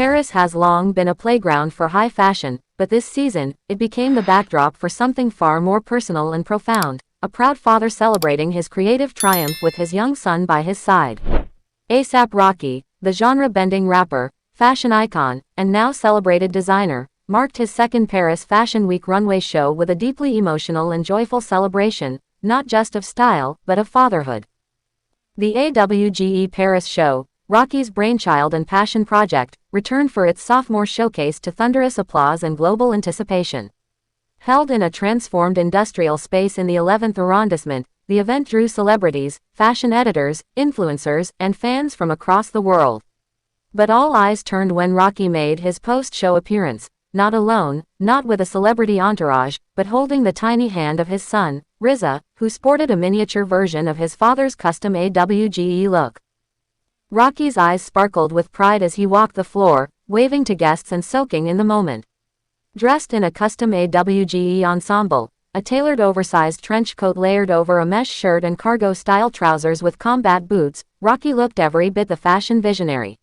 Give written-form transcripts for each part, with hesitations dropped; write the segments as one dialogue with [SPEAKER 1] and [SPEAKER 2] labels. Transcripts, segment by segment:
[SPEAKER 1] Paris has long been a playground for high fashion, but this season, it became the backdrop for something far more personal and profound, a proud father celebrating his creative triumph with his young son by his side. A$AP Rocky, the genre-bending rapper, fashion icon, and now celebrated designer, marked his second Paris Fashion Week runway show with a deeply emotional and joyful celebration, not just of style, but of fatherhood. The AWGE Paris Show, Rocky's brainchild and passion project, returned for its sophomore showcase to thunderous applause and global anticipation. Held in a transformed industrial space in the 11th arrondissement, the event drew celebrities, fashion editors, influencers, and fans from across the world. But all eyes turned when Rocky made his post-show appearance, not alone, not with a celebrity entourage, but holding the tiny hand of his son, Riza, who sported a miniature version of his father's custom AWGE look. Rocky's eyes sparkled with pride as he walked the floor, waving to guests and soaking in the moment. Dressed in a custom AWGE ensemble, a tailored oversized trench coat layered over a mesh shirt and cargo-style trousers with combat boots, Rocky looked every bit the fashion visionary.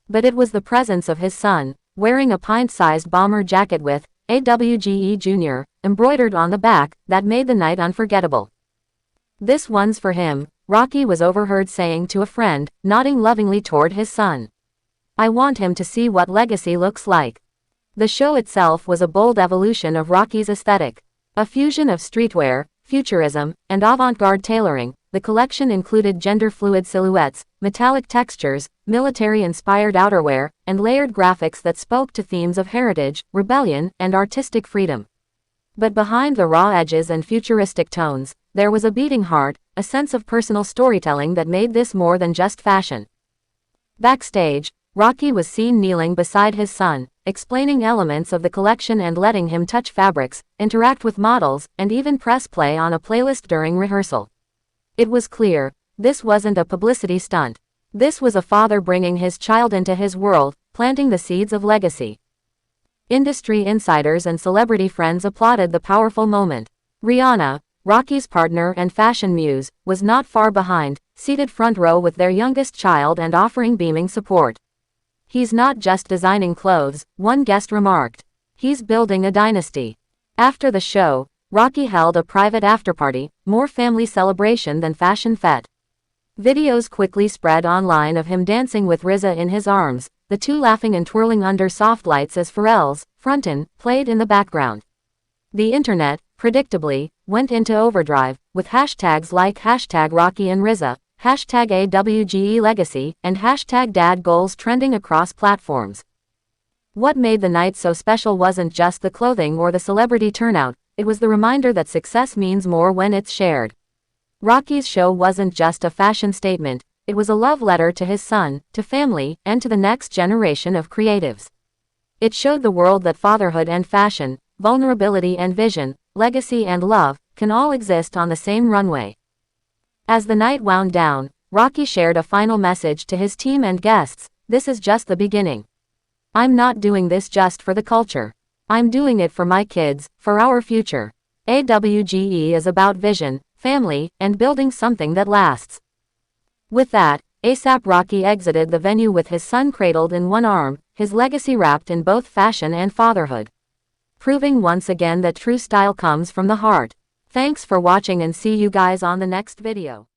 [SPEAKER 1] But it was the presence of his son, wearing a pint-sized bomber jacket with AWGE Jr. embroidered on the back, that made the night unforgettable. "This one's for him," Rocky was overheard saying to a friend, nodding lovingly toward his son. "I want him to see what legacy looks like." The show itself was a bold evolution of Rocky's aesthetic. A fusion of streetwear, futurism, and avant-garde tailoring, the collection included gender-fluid silhouettes, metallic textures, military-inspired outerwear, and layered graphics that spoke to themes of heritage, rebellion, and artistic freedom. But behind the raw edges and futuristic tones, there was a beating heart, a sense of personal storytelling that made this more than just fashion. Backstage, Rocky was seen kneeling beside his son, explaining elements of the collection and letting him touch fabrics, interact with models, and even press play on a playlist during rehearsal. It was clear, this wasn't a publicity stunt. This was a father bringing his child into his world, planting the seeds of legacy. Industry insiders and celebrity friends applauded the powerful moment. Rihanna, Rocky's partner and fashion muse, was not far behind, seated front row with their youngest child and offering beaming support. "He's not just designing clothes," one guest remarked. "He's building a dynasty." After the show, Rocky held a private afterparty, more family celebration than fashion fete. Videos quickly spread online of him dancing with Riza in his arms, the two laughing and twirling under soft lights as Pharrell's "Frontin'" played in the background. The internet, predictably, went into overdrive, with hashtags like #Rocky and Riza, #AWGE Legacy, and #Dad Goals trending across platforms. What made the night so special wasn't just the clothing or the celebrity turnout, it was the reminder that success means more when it's shared. Rocky's show wasn't just a fashion statement, it was a love letter to his son, to family, and to the next generation of creatives. It showed the world that fatherhood and fashion, vulnerability and vision, legacy and love, can all exist on the same runway. As the night wound down, Rocky shared a final message to his team and guests: "This is just the beginning. I'm not doing this just for the culture. I'm doing it for my kids, for our future. AWGE is about vision, family, and building something that lasts." With that, A$AP Rocky exited the venue with his son cradled in one arm, his legacy wrapped in both fashion and fatherhood. Proving once again that true style comes from the heart. Thanks for watching and see you guys on the next video.